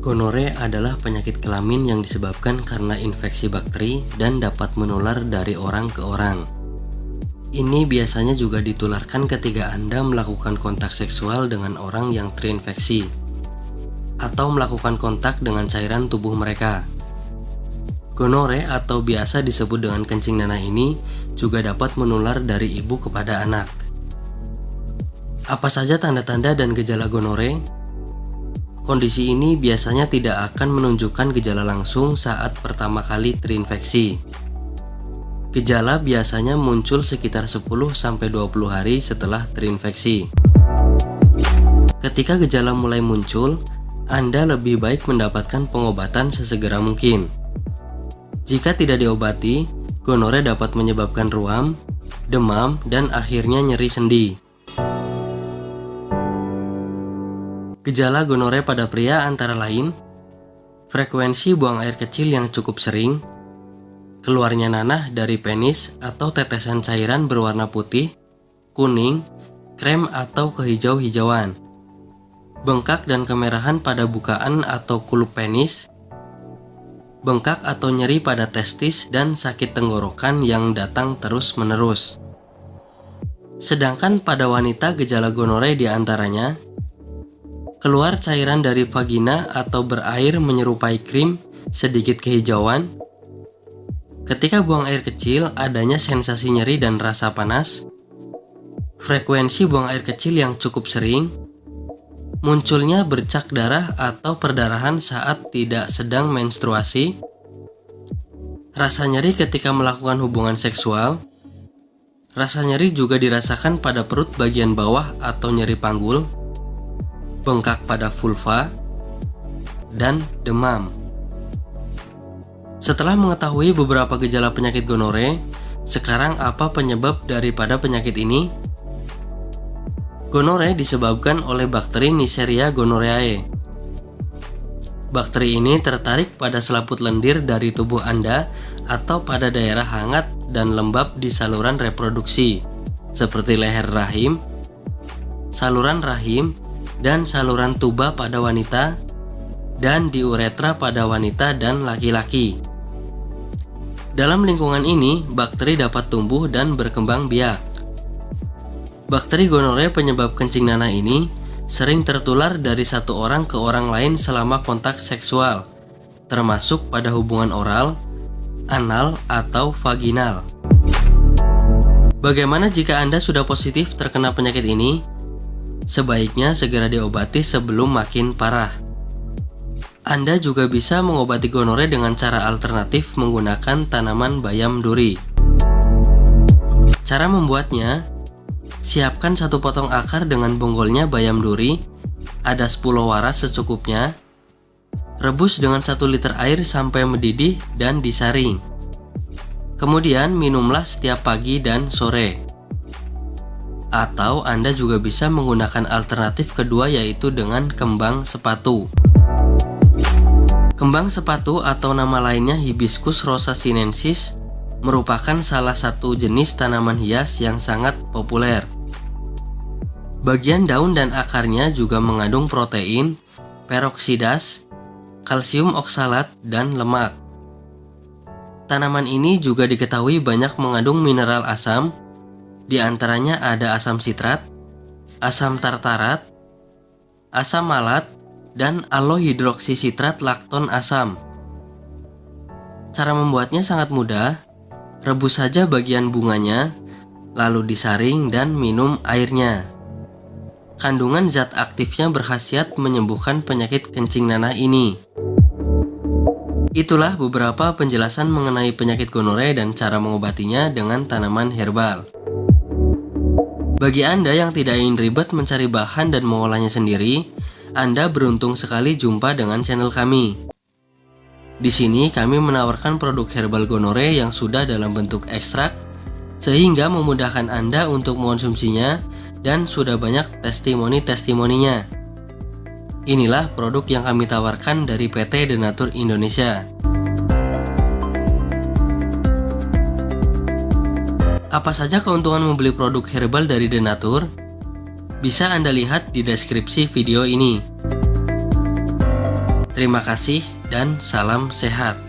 Gonore adalah penyakit kelamin yang disebabkan karena infeksi bakteri dan dapat menular dari orang ke orang. Ini biasanya juga ditularkan ketika Anda melakukan kontak seksual dengan orang yang terinfeksi atau melakukan kontak dengan cairan tubuh mereka. Gonore atau biasa disebut dengan kencing nanah ini juga dapat menular dari ibu kepada anak. Apa saja tanda-tanda dan gejala gonore? Kondisi ini biasanya tidak akan menunjukkan gejala langsung saat pertama kali terinfeksi. Gejala biasanya muncul sekitar 10-20 hari setelah terinfeksi. Ketika gejala mulai muncul, Anda lebih baik mendapatkan pengobatan sesegera mungkin. Jika tidak diobati, gonore dapat menyebabkan ruam, demam, dan akhirnya nyeri sendi. Gejala gonore pada pria antara lain, frekuensi buang air kecil yang cukup sering, keluarnya nanah dari penis atau tetesan cairan berwarna putih, kuning, krem atau kehijau-hijauan, bengkak dan kemerahan pada bukaan atau kulup penis, bengkak atau nyeri pada testis dan sakit tenggorokan yang datang terus-menerus. Sedangkan pada wanita gejala gonore diantaranya keluar cairan dari vagina atau berair menyerupai krim sedikit kehijauan. Ketika buang air kecil, adanya sensasi nyeri dan rasa panas. Frekuensi buang air kecil yang cukup sering. Munculnya bercak darah atau perdarahan saat tidak sedang menstruasi. Rasa nyeri ketika melakukan hubungan seksual. Rasa nyeri juga dirasakan pada perut bagian bawah atau nyeri panggul, bengkak pada vulva, dan demam. Setelah mengetahui beberapa gejala penyakit gonore, sekarang apa penyebab daripada penyakit ini? Gonore disebabkan oleh bakteri Neisseria gonorrhoeae. Bakteri ini tertarik pada selaput lendir dari tubuh Anda atau pada daerah hangat dan lembab di saluran reproduksi, seperti leher rahim, saluran rahim, dan saluran tuba pada wanita, dan di uretra pada wanita dan laki-laki. Dalam lingkungan ini, bakteri dapat tumbuh dan berkembang biak. Bakteri gonore penyebab kencing nanah ini sering tertular dari satu orang ke orang lain selama kontak seksual, termasuk pada hubungan oral, anal, atau vaginal. Bagaimana jika Anda sudah positif terkena penyakit ini? Sebaiknya segera diobati sebelum makin parah. Anda juga bisa mengobati gonore dengan cara alternatif menggunakan tanaman bayam duri. Cara membuatnya, siapkan satu potong akar dengan bonggolnya bayam duri, ada 10 waras secukupnya. Rebus dengan 1 liter air sampai mendidih dan disaring. Kemudian minumlah setiap pagi dan sore. Atau Anda juga bisa menggunakan alternatif kedua, yaitu dengan kembang sepatu. Kembang sepatu atau nama lainnya Hibiscus rosa sinensis merupakan salah satu jenis tanaman hias yang sangat populer. Bagian daun dan akarnya juga mengandung protein, peroksidas, kalsium oksalat, dan lemak. Tanaman ini juga diketahui banyak mengandung mineral asam. Di antaranya ada asam sitrat, asam tartarat, asam malat, dan alohidroksisitrat lakton asam. Cara membuatnya sangat mudah. Rebus saja bagian bunganya, lalu disaring dan minum airnya. Kandungan zat aktifnya berkhasiat menyembuhkan penyakit kencing nanah ini. Itulah beberapa penjelasan mengenai penyakit gonore dan cara mengobatinya dengan tanaman herbal. Bagi Anda yang tidak ingin ribet mencari bahan dan mengolahnya sendiri, Anda beruntung sekali jumpa dengan channel kami. Di sini kami menawarkan produk herbal gonore yang sudah dalam bentuk ekstrak, sehingga memudahkan Anda untuk mengonsumsinya dan sudah banyak testimoni-testimoninya. Inilah produk yang kami tawarkan dari PT Denatur Indonesia. Apa saja keuntungan membeli produk herbal dari Denatur? Bisa Anda lihat di deskripsi video ini. Terima kasih dan salam sehat.